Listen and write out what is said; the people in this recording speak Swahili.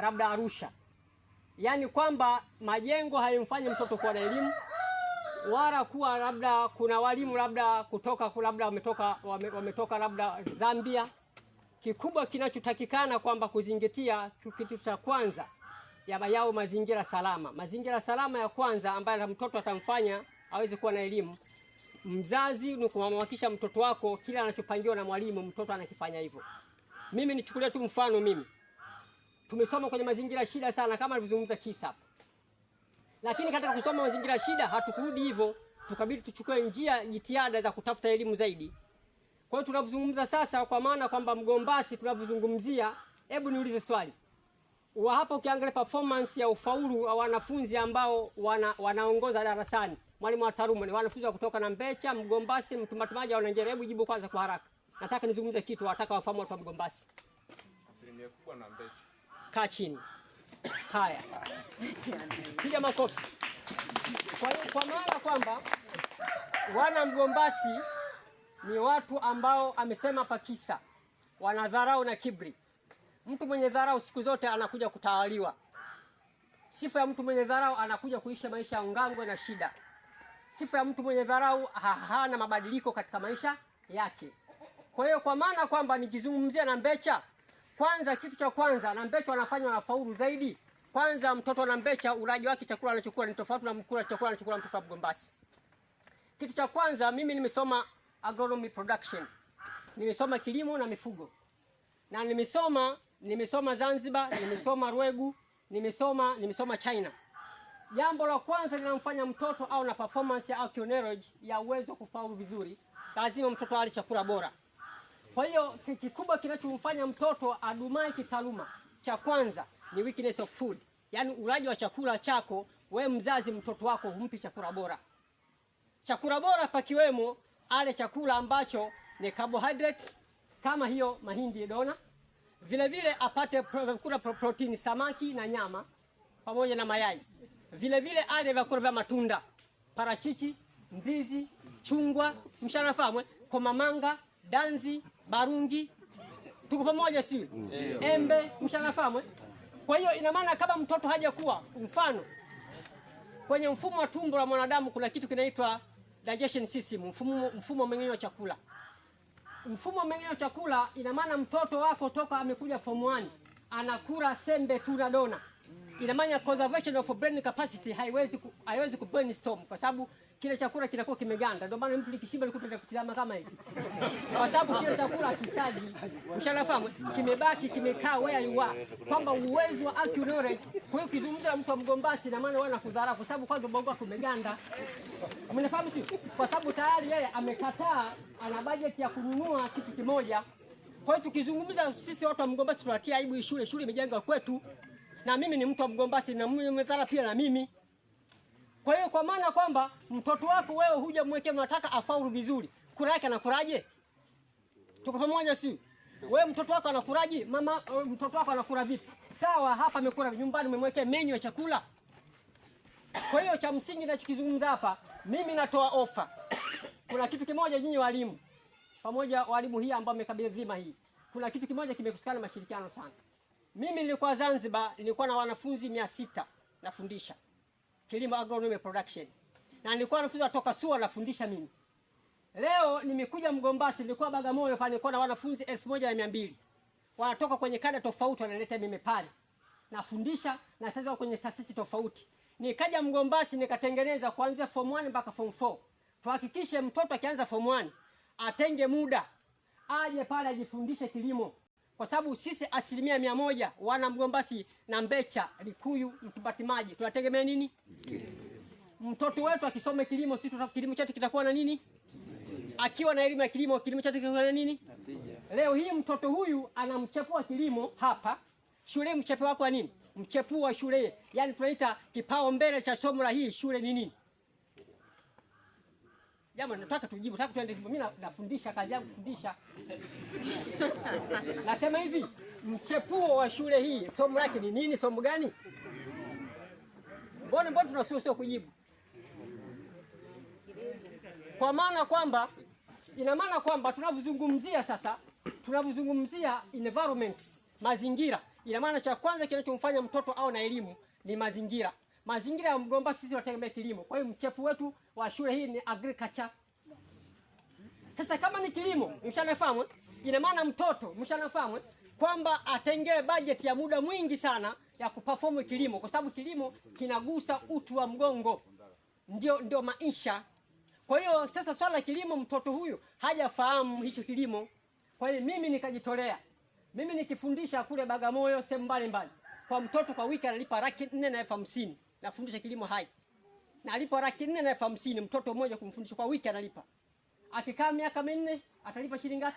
labda Arusha. Yaani kwamba majengo hayamfanyi mtoto kuwa na elimu, wala kuwa labda kuna walimu labda kutoka labda wametoka labda Zambia. Kikubwa kinachotakikana kwamba kuzingatia kitu cha kwanza yao mazingira salama. Mazingira salama ya kwanza ambayo mtoto atamfanya aweze kuwa na elimu. Mzazi ni kuhakikisha mtoto wako kila anachopangiwa na mwalimu mtoto anakifanya hivyo. Mimi nichukulie tu mfano mimi. Tumesoma kwenye mazingira shida sana kama alivyozungumza Kisa hapo. Lakini katika kusoma mazingira shida hatukurudi hivyo, tukabidi tuchukue jitihada za kutafuta elimu zaidi. Kwa hiyo tunazungumza sasa kwa maana kwamba Mgombasi tunazungumzia, hebu niulize swali. Hapa ukiangalia performance ya ufaulu wa wanafunzi ambao wanaongoza darasani, mwalimu wa taaluma ni wanafunzi wa kutoka na Mbecha, Mgombasi, Mtumatumaji au Nigeria. Hebu jibu kwanza kwa haraka. Nataka nizungumze kitu, nataka wafahamu watu wa Mgombasi. Asilimia kubwa na Mbecha. Kaa chini. Haya. Piga makofi. Kwa maana kwamba wana Mgombasi ni watu ambao amesema Pakisa wanadharau na kibri. Mtu mwenye dharau siku zote anakuja kutawaliwa. Sifa ya mtu mwenye dharau anakuja kuishi maisha ya ngangwe na shida. Sifa ya mtu mwenye dharau hana mabadiliko katika maisha yake. Kwa hiyo kwa maana kwamba nikizungumzia na Mbecha, kwanza kitu cha kwanza na Mbecha wanafanya wanafaulu zaidi. Kwanza mtoto na Mbecha ulaji wake chakula anachokula ni tofauti na mkula chakula anachokula mtoto wa Mgombasi. Kitu cha kwanza mimi nimesoma agronomy production. Nimesoma kilimo na mifugo. Na nimesoma Zanzibar, nimesoma Rwegu, nimesoma China. Jambo la kwanza linamfanya mtoto au na performance au knowledge ya uwezo kufaulu vizuri, lazima mtoto ale chakula bora. Kwa hiyo kikubwa kinachomfanya mtoto adumae kitaaluma cha kwanza ni weakness of food. Yaani ulaji wa chakula chako, we mzazi mtoto wako humpi chakula bora. Chakula bora pakiwemo ale chakula ambacho ni carbohydrates kama hiyo mahindi dona. Vile vile apate kula protein samaki na nyama pamoja na mayai. Vile vile ale vyakula vya matunda, parachichi, ndizi, chungwa, mshanafahamu, komamanga, danzi, barungi. Tuko pamoja si? Embe, mshanafahamu. Kwa hiyo ina maana kama mtoto hajakuwa, mfano kwenye mfumo wa tumbo la mwanadamu kuna kitu kinaitwa digestion system, mfumo mmeng'enyo wa chakula. Mfumo mmeng'enyo wa chakula ina maana mtoto wako toka amekuja form 1 anakula sembe tu na dona. Ina maana conservation of brain capacity haiwezi ku brainstorm kwa sababu kile chakula kinakuwa kimeganda. Ndio maana mtu likishiba likupenda kutizama kama hivi. Kwa sababu kile chakula kisaji, mshanafahamu, kimebaki kimekaa where you are. Kwamba uwezo wa knowledge, kwa hiyo kizungumza mtu wa Mgombasi na maana wana kudhara kwa sababu kwanza bongo wako umeganda. Mnafahamu si? Kwa sababu tayari yeye amekataa, ana budget ya kununua kitu kimoja. Kwa hiyo tukizungumza sisi watu wa Mgombasi tunatia aibu shule imejengwa kwetu. Na mimi ni mtu wa Mgombasi na mimi nimedhara pia na mimi. Kwa hiyo kwa maana kwamba mtoto wako wewe huja mwekea unataka afaulu vizuri. Kula yake anakulaje? Tuko pamoja si? Wewe mtoto wako anakulaje? Mama mtoto wako anakula vipi? Sawa hapa amekula nyumbani umemwekea menu ya chakula. Kwa hiyo cha msingi ninachokizungumza hapa, mimi natoa ofa. Kuna kitu kimoja nyinyi walimu. Pamoja walimu hii ambao mmekabidhi dhima hii. Kuna kitu kimoja kimekosekana mashirikiano sana. Mimi nilikuwa Zanzibar, nilikuwa na wanafunzi 600 nafundisha kilimo agronomy production. Na nilikuwa wanafunzi kutoka SUA nafundisha mimi. Leo nimekuja Mgombasi, nilikuwa Bagamoyo pale nilikuwa na wanafunzi 1200. Wanatoka kwenye kada tofauti wanaleta mimi pale. Nafundisha na sasa kwenye taasisi tofauti. Nikaja Mgombasi nikatengeneza kuanzia form 1 mpaka form 4. Tuhakikishe mtoto akianza form 1 atenge muda aje pale ajifundishe kilimo. Kwa sababu sisi 100% wana Mgombasi na Mbecha, Likuyu, Mtumatumaji tunategemea nini? Mtoto wetu akisome kilimo, sisi kilimo chetu kitakuwa na nini? Akiwa na elimu ya kilimo chetu kitakuwa na nini? Leo hii mtoto huyu anamchepua kilimo hapa. Shule mchepuo wako wa nini? Mchepuo wa shule. Yaani tunaita kipao mbele cha somo la hii shule ni nini? Jamani nataka tujibu, nataka tuende mimi nafundisha kazi yangu kufundisha. Nasema hivi, mchepuo wa shule hii somo lake ni nini? Somo gani? Mbona tunasio kujibu? Kwa maana kwamba ina maana kwamba tunavozungumzia sasa, tunavozungumzia environment, mazingira, Ina maana cha kwanza kinachomfanya mtoto au na elimu ni mazingira. Mazingira ya Mgombasi sisi tunategemea kilimo. Kwa hiyo mchepu wetu wa shule hii ni agriculture. Sasa kama ni kilimo, mshanafahamu, ina maana mtoto mshanafahamu kwamba atengee budget ya muda mwingi sana ya kuperform kilimo, kwa sababu kilimo kinagusa utu wa mgongo. Ndio maisha. Kwa hiyo sasa swala la kilimo, mtoto huyu hajafahamu hicho kilimo. Kwa hiyo mimi nikajitolea. Mimi nikifundisha kule Bagamoyo sehemu mbalimbali. Kwa mtoto kwa wiki analipa 4,450. Nafundisha kilimo hai. Na alipa 4,450 mtoto mmoja kumfundisha kwa wiki analipa. Akikaa miaka minne atalipa shilingi ngapi?